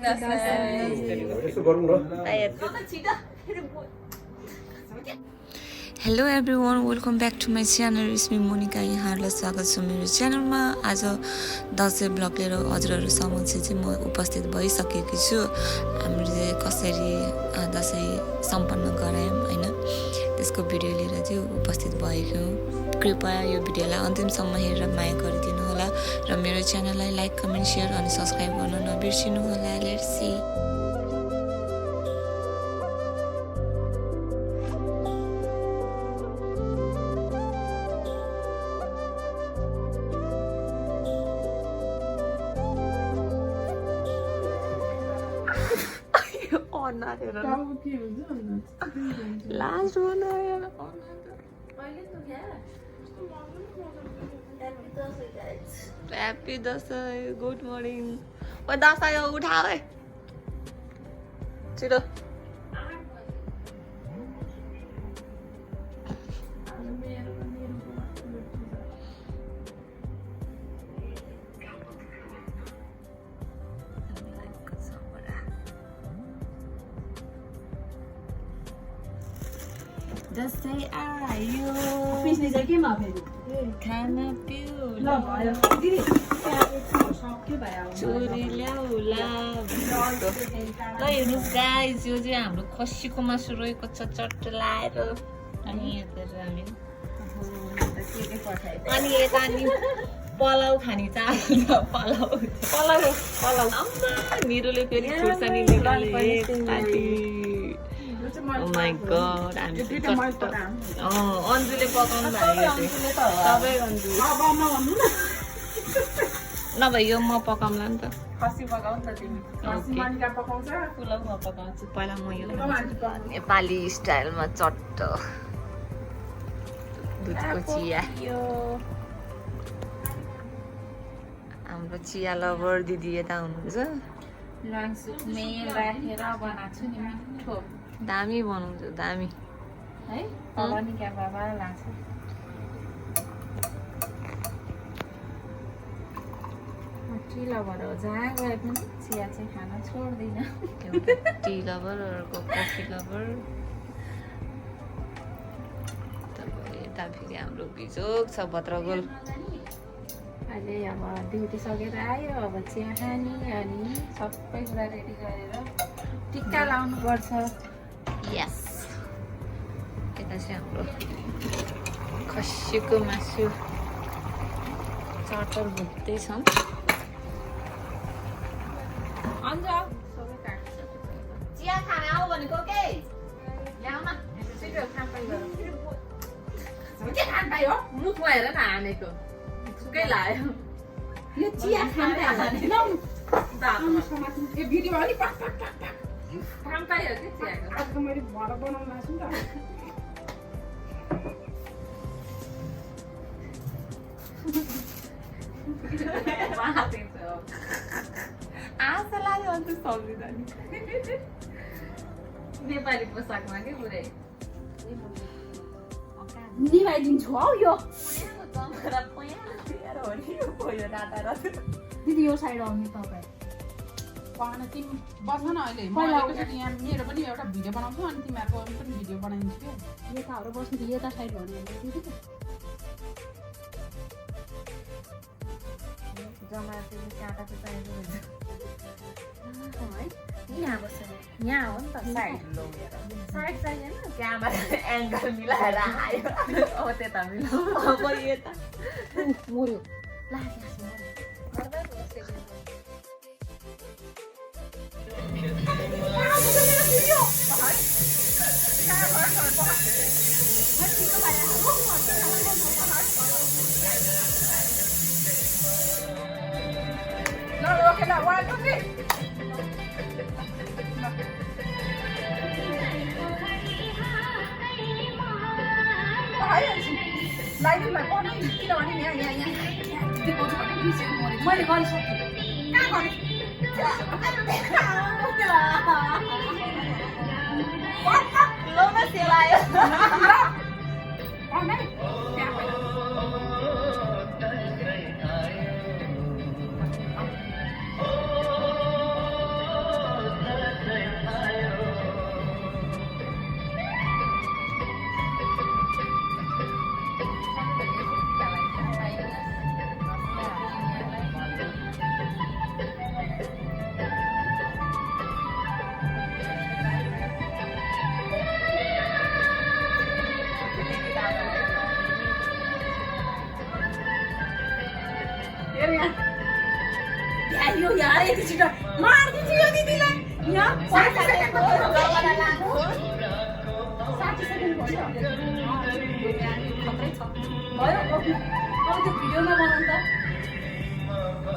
hello everyone welcome back to my channel it's me Monika यहाँहरूलाई स्वागत छ मेरो च्यानलमा आज दसैँ ब्लग लिएर हजुरहरू समक्ष चाहिँ म उपस्थित भइसकेकी छु हामीले कसरी दसैँ सम्पन्न गरायौँ हैन त्यसको भिडियो लिएर चाहिँ उपस्थित भएको कृपया यो भिडियोलाई अन्तिमसम्म हेरेर माया गरिदिनु होला र मेरो च्यानललाई लाइक कमेन्ट सेयर अनि सब्स्क्राइब गर्न नबिर्सिनु होला let's see last happy Dashain good morning ओ दसैँ उठा है छिटो दसैँ आयो पिस्ने चाहिँ केमा फेरि खाना पिउ ल भयो दिदी सक्यो भयो चोरी ल्याउला ल हेर्नुहोस् गाइस यो चाहिँ हाम्रो खसीको मासु रहेको छ चट्ट लाएर अनि यता हामी अनि यता अनि पलाउ खाने चाहन्छ पलाउ पलाउ पलाउ अम्मा निरोले फेरि खुर्सानी निकाले Oh my god, अन्जुले पकाउनु भएको सबै अन्जु नभए यो म पकाउँला नि त खसी पकाउँ त तिमी खसी मानिका पकाउँछ पुलाउ म पकाउँछु पहिला म यो नेपाली स्टाइलमा चट्ट दुधको चिया हाम्रो चिया लभर दिदी यता हुनुहुन्छ मेल राखेर बनाएको छु नि मिठो दामी बनाउँछ दामी है बाबा नि क्या बाबा लाग्छ टी लभर हो जहाँ गए पनि चिया चाहिँ खान छोड्दिनँ टी लभर अर्को कफी लभर यता फेरि हाम्रो बिजोग छ भद्रगोल अहिले अब ड्युटी सकेर आयो अब चिया खाने अनि सबै कुरा रेडी गरेर टिक्का लाउनु पर्छ यस यता चाहिँ हाम्रो खसीको मासु चटर भुट्दैछौँ चिया खाना आऊ भनेको के ल्याउ न के खान पायो मुखमा हेर न हानेको सुकै लाग्यो यो चिया खान पायो भिडियो अलिक काम पायो कि चियाको आजको मैले भर बनाउनु लाग्छु नि त आशा लाग्यो अन्त सम्झिँदा नि नेपाली पोसाकमा के पुरै निभाइदिन्छु हौ यो दिदी यो साइड आउने तपाईँ तिमी बस न अहिले म एकैचोटि यहाँ मेरो पनि एउटा भिडियो बनाउँछु अनि तिमीहरूको पनि भिडियो बनाइदिन्छु क्या यताहरू बस्नु यता साइड भन्ने जमा चाहिँ काँटा चाहिँ चाहिएको हुन्छ है यहाँ बस्छ यहाँ हो नि त साइड साइड चाहिएन त्यहाँबाट एङ्गल मिलाएर आयो अब त्यता मिलाउ अब यता मर्यो मैले गरिसकेँ छिटो मार्दिन्छु यो दिदीलाई यहाँ 60 सेकेन्डको जमाना लाग्यो 60 सेकेन्ड भयो खतरै छ भयो अब त्यो भिडियोमा बनाउँ त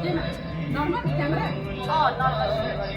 केमा नर्मल क्यामेरा नर्मल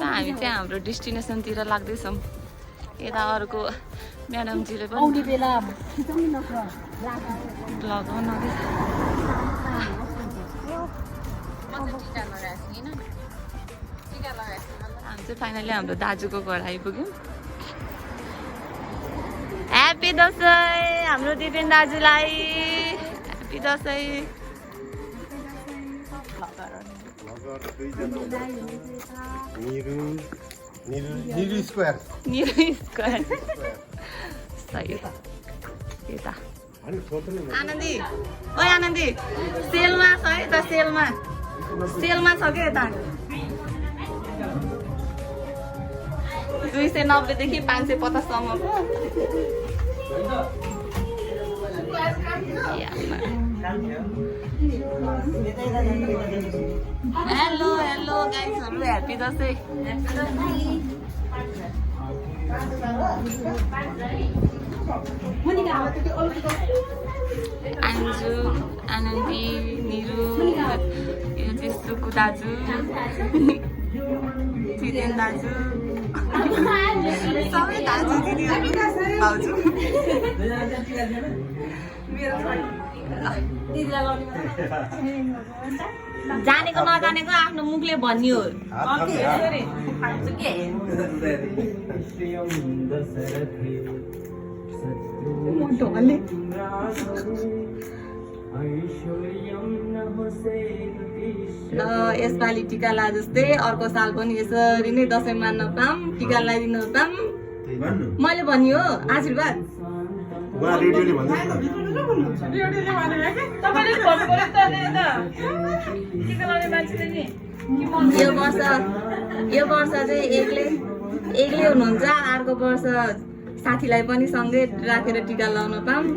हामी चाहिँ हाम्रो डेस्टिनेसनतिर लाग्दैछौँ यता अर्को म्याडमजीले पनि ब्लग बनाउँदैछ हामी चाहिँ फाइनली हाम्रो दाजुको घर आइपुग्यौँ ह्याप्पी दसैँ हाम्रो दिपेन दाजुलाई ह्याप्पी दसैँ निरु स्क्वायर सही यता आनन्दी ओइ आनन्दी सेलमा छ है त सेलमा छ क्या यता 290 देखि 550 सम्मको हेलो हेलो गाइजहरु ह्याप्पी दसैँ अन्जु आनन्दी निरु यो चाहिँ सुकु दाजु चितेन दाजु सबै दाजु दिदीहरू भाउजू जानेको नजानेको आफ्नो मुखले भन्यो यसपालि टिका ला जस्तै अर्को साल पनि यसरी नै दसैँ मान्न पाऊँ टिका लगाइदिनु पाऊँ मैले भनियो आशीर्वाद यो वर्ष चाहिँ एक्लै हुनुहुन्छ अर्को वर्ष साथीलाई पनि सँगै राखेर टिका लगाउन पाऊँ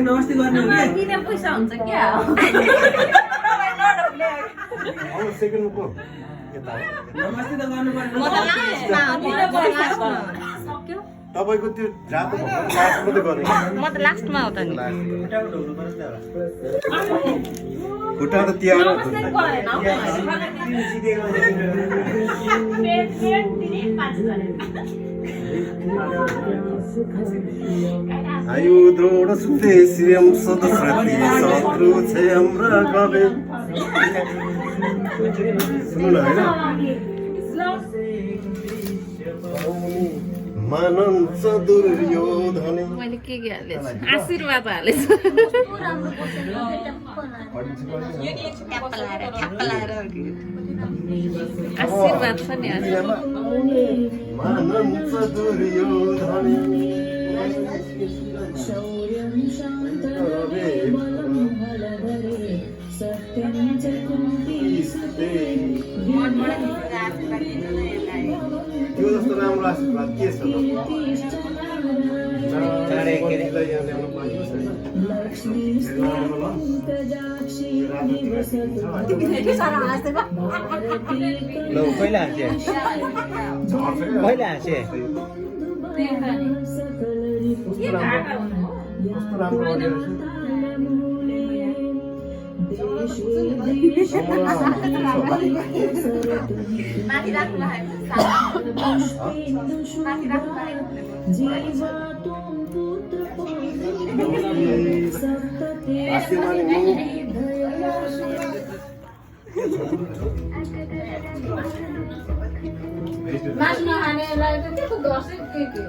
नमस्ते गर्ने पैसा हुन्छ क्या तपाईको त्यो जातो मात्रै गर्ने म त लास्टमा हो त नि खुट्टा त तिहार आयु द्रोण सुते श्रियम सदस्रति शत्रु छे हमरा गवे सुन्नु न हैन मानन्छ दुर्योधन मैले के हालेछु आशीर्वाद हालेछु आशीर्वाद छ नि मानन्छ दुर्योधन त्यो जस्तो राम्रो आशीर्वाद के छ पहिला हाँसे कस्तो राम्रो मासु नखानेलाई त के को दसै के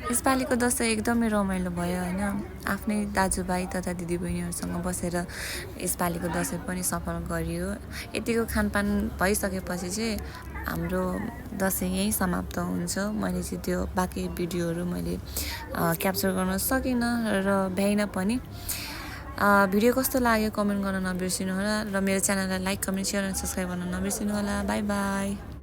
यसपालिको दसैँ एकदमै रमाइलो भयो होइन आफ्नै दाजुभाइ तथा दिदीबहिनीहरूसँग बसेर यसपालिको दसैँ पनि सफल गरियो यतिको खानपान भइसकेपछि चाहिँ हाम्रो दसैँ यहीँ समाप्त हुन्छ मैले चाहिँ त्यो बाँकी भिडियोहरू मैले क्याप्चर गर्न सकिनँ र भ्याइनँ पनि भिडियो कस्तो लाग्यो कमेन्ट गर्न नबिर्सिनु होला र मेरो च्यानललाई लाइक कमेन्ट सेयर र सब्सक्राइब गर्न नबिर्सिनु होला बाई बाई